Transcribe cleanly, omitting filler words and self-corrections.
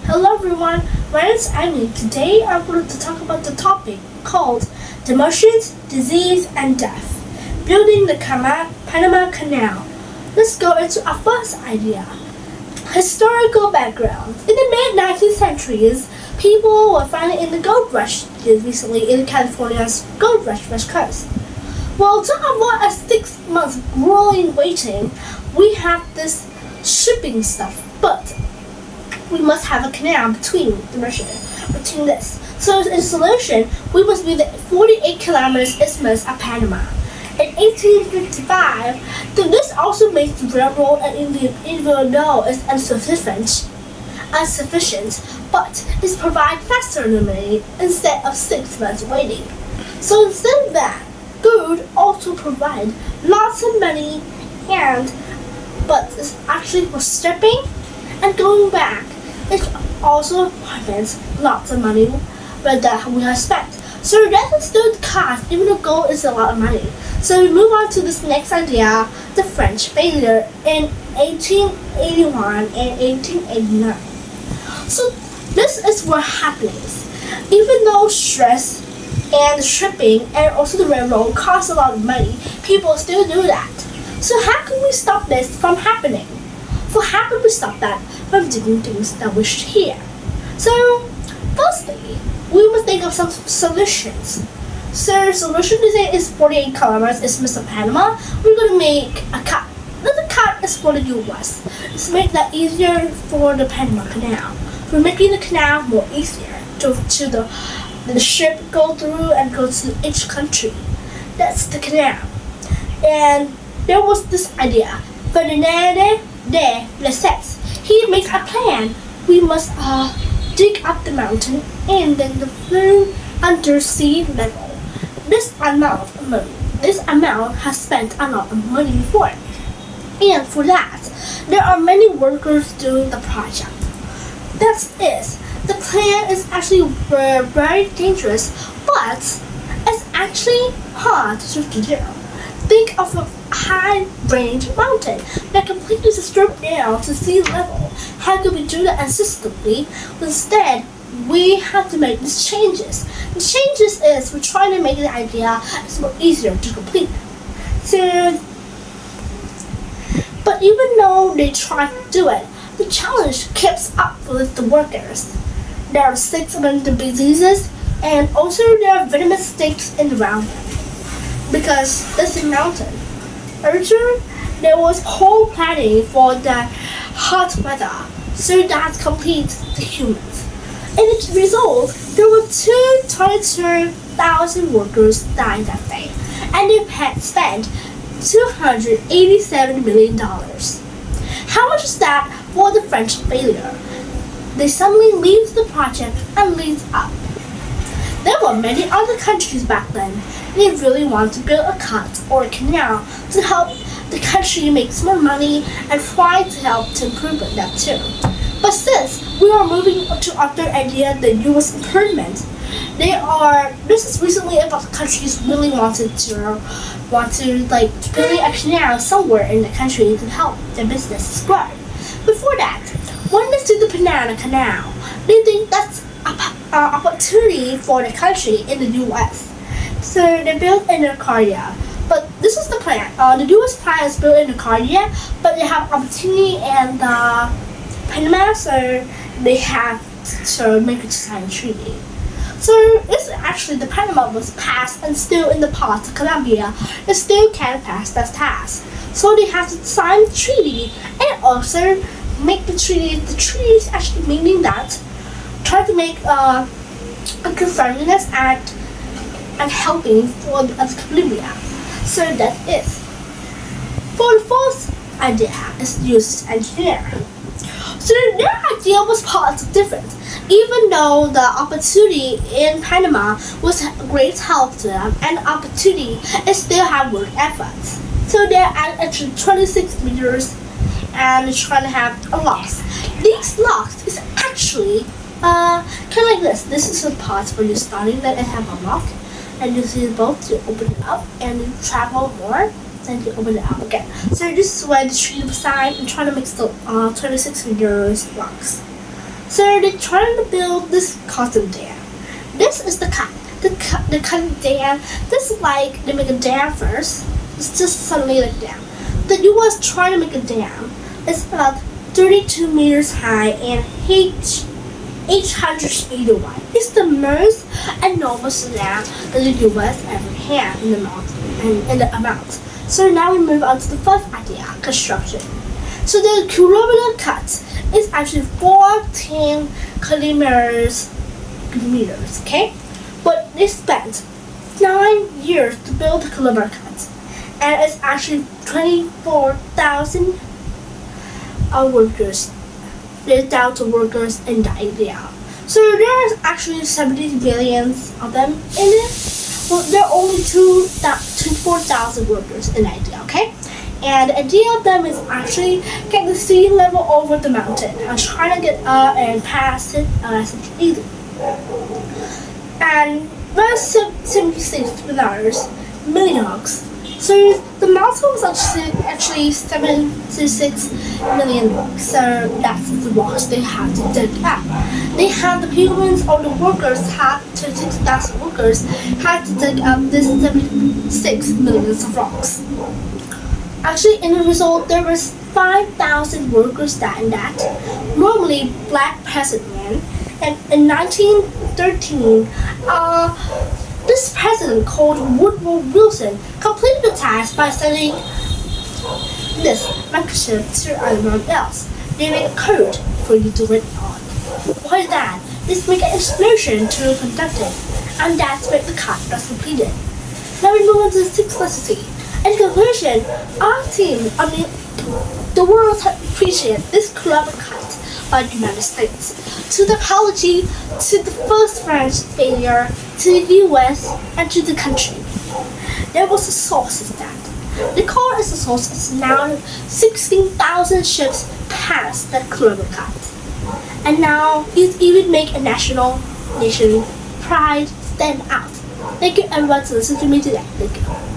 Hello everyone, my name is Amy. Today I'm going to talk about the topic called Demolition, Disease and Death. Building the Panama Canal. Let's go into our first idea. Historical background. In the mid-19th centuries, people were finally in the gold rush recently in California's gold rush west coast. Well, to avoid a 6 month grueling waiting, we have this shipping stuff, but we must have a canal between this. So in solution, we must build the 48 kilometers isthmus of Panama. In 1855, this also makes the railroad and even though it's insufficient, but it provides faster money instead of 6 months waiting. So instead of that, gold also provide lots of money but it's actually for stripping and going back. It also happens lots of money that we have spent. So that is still the cost, even though gold is a lot of money. So we move on to this next idea, the French failure in 1881 and 1889. So this is what happens. Even though stress and shipping and also the railroad cost a lot of money, people still do that. So how can we stop this from happening? So how can we stop that from doing things that we should hear? So firstly, we must think of some solutions. So solution design is 48 kilometers isthmus of Panama. We're going to make a cut. The cut is for the US. Let's make that easier for the Panama Canal. We're making the canal more easier to the ship go through and go to each country. That's the canal. And there was this idea. Ferdinand de Lesseps. He makes a plan. We must dig up the mountain and then the flow under sea level. This amount has spent a lot of money before. And for that, there are many workers doing the project. That is, the plan is actually very dangerous, but it's actually hard to do. Think of a high-range mountain that completely stripped down to sea level. How can we do that consistently? Instead, we have to make these changes. The changes is we're trying to make the idea more easier to complete. But even though they try to do it, the challenge keeps up with the workers. There are 6 abundant diseases, and also there are venomous snakes in the ground because it's a mountain. Earlier, there was whole planning for the hot weather, so that completes the humans. In its result, there were 222,000 workers dying that day, and they had spent $287 million. How much is that for the French failure? They suddenly leave the project and leave up. There were many other countries back then. They really want to build a cut or a canal to help the country make more money and try to help to improve that too. But since we are moving to other idea, the U.S. improvement, this is recently about countries really want to building a canal somewhere in the country to help their businesses grow. Before that, when they do the Panama Canal, they think that's an opportunity for the country in the U.S. So they built in Arcadia. But this is the plan. The U.S. plan is built in Arcadia, but they have opportunity in the Panama, so they have to make a sign treaty. So it's actually the Panama was passed and still in the part of Colombia, it still can't pass that task. So they have to sign the treaty and also make the treaty. The treaty is actually meaning that try to make a conformity act and helping for the Colombia. So that is. For the fourth idea is use engineer. So their idea was partly different. Even though the opportunity in Panama was a great help to them and the opportunity is still have work efforts. So they're actually 26 meters and trying to have a locks. These locks is actually kind of like this. This is the part where you're starting that it have a lock. And you see the boat, you open it up and you travel more, then you open it up again. So this is where the tree beside and trying to mix the 26 meters locks. So they're trying to build this cotton dam. This is the cotton dam. This is like they make a dam first. It's just suddenly like a dam. The U.S. trying to make a dam. It's about 32 meters high and 800 feet wide. It's the most enormous dam that the U.S. ever had in the amount. So now we move on to the first idea, construction. So the kilometer cut is actually 14 kilometers, okay? But they spent 9 years to build the kilometer cut, and it's actually 24,000 workers. There's thousands of workers in the idea. So there's actually 70 million of them in it. Well, there are only 24,000 workers in the idea, okay? And the idea of them is actually get the sea level over the mountain and trying to get up and pass it easy. And there's 76 million bucks. So the mountain was actually 76 million bucks. So that's the rocks they had to dig up. They had the humans or the workers had 26,000 workers had to dig up this 76 million of rocks. Actually, in the result, there was 5,000 workers that in that. Normally, black peasant men. And in 1913, this president called Woodrow Wilson completed the task by sending this microchip to everyone else. They made a code for you to read on. Why that? This make an explosion to conduct it, and that's where the cut was completed. Now we move on to the sixth recipe. In conclusion, our team, the world appreciated this clever cut by the United States. To the apology, to the first French failure, to the US, and to the country. There was a source of that. The core is the source is now 16,000 ships past that clever cut. And now it even make a nation pride stand out. Thank you everyone to listen to me today. Thank you.